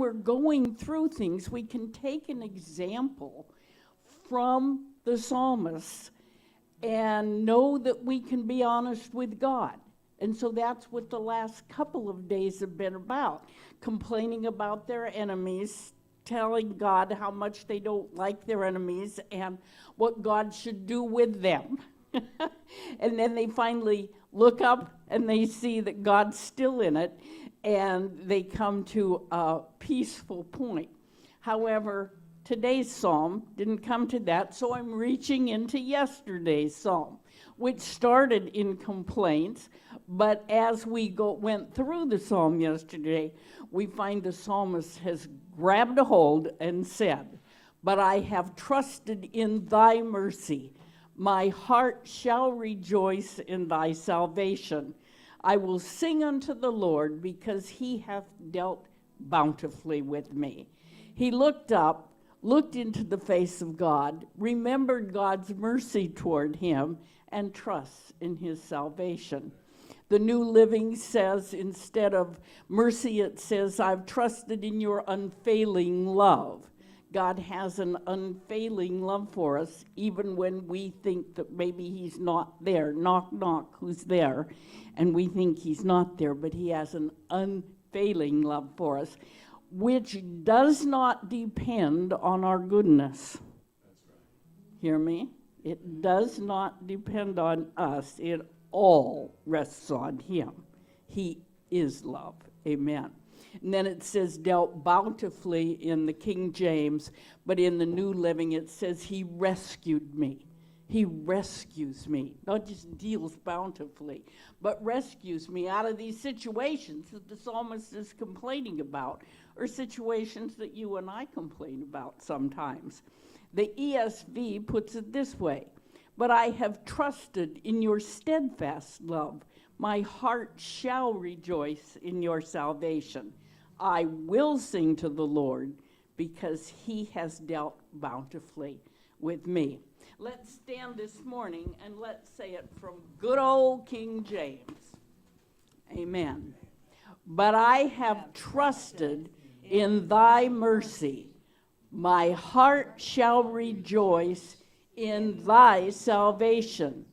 we're going through things, we can take an example from the psalmist and know that we can be honest with God. And so that's what the last couple of days have been about, complaining about their enemies, telling God how much they don't like their enemies and what God should do with them. And then they finally look up and they see that God's still in it, and they come to a peaceful point. However, today's psalm didn't come to that, so I'm reaching into yesterday's psalm, which started in complaints, but as we went through the psalm yesterday, we find the psalmist has grabbed a hold and said, "But I have trusted in thy mercy. My heart shall rejoice in thy salvation. I will sing unto the Lord, because he hath dealt bountifully with me." He looked up, looked into the face of God, remembered God's mercy toward him, and trusts in his salvation. The New Living says, instead of mercy, it says, "I've trusted in your unfailing love." God has an unfailing love for us, even when we think that maybe he's not there. Knock, knock, who's there? And we think he's not there, but he has an unfailing love for us, which does not depend on our goodness. That's right. Hear me? It does not depend on us. It all rests on him. He is love. Amen. And then it says dealt bountifully in the King James, but in the New Living it says he rescued me. He rescues me, not just deals bountifully, but rescues me out of these situations that the psalmist is complaining about, or situations that you and I complain about sometimes. The ESV puts it this way: "But I have trusted in your steadfast love. My heart shall rejoice in your salvation. I will sing to the Lord, because he has dealt bountifully with me." Let's stand this morning and let's say it from good old King James. Amen. "But I have trusted in thy mercy. My heart shall rejoice in thy salvation.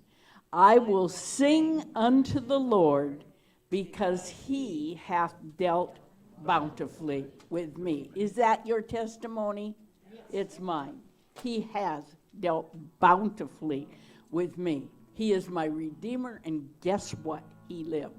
I will sing unto the Lord, because he hath dealt bountifully with me." Is that your testimony? Yes. It's mine. He has dealt bountifully with me. He is my Redeemer, and guess what? He lives.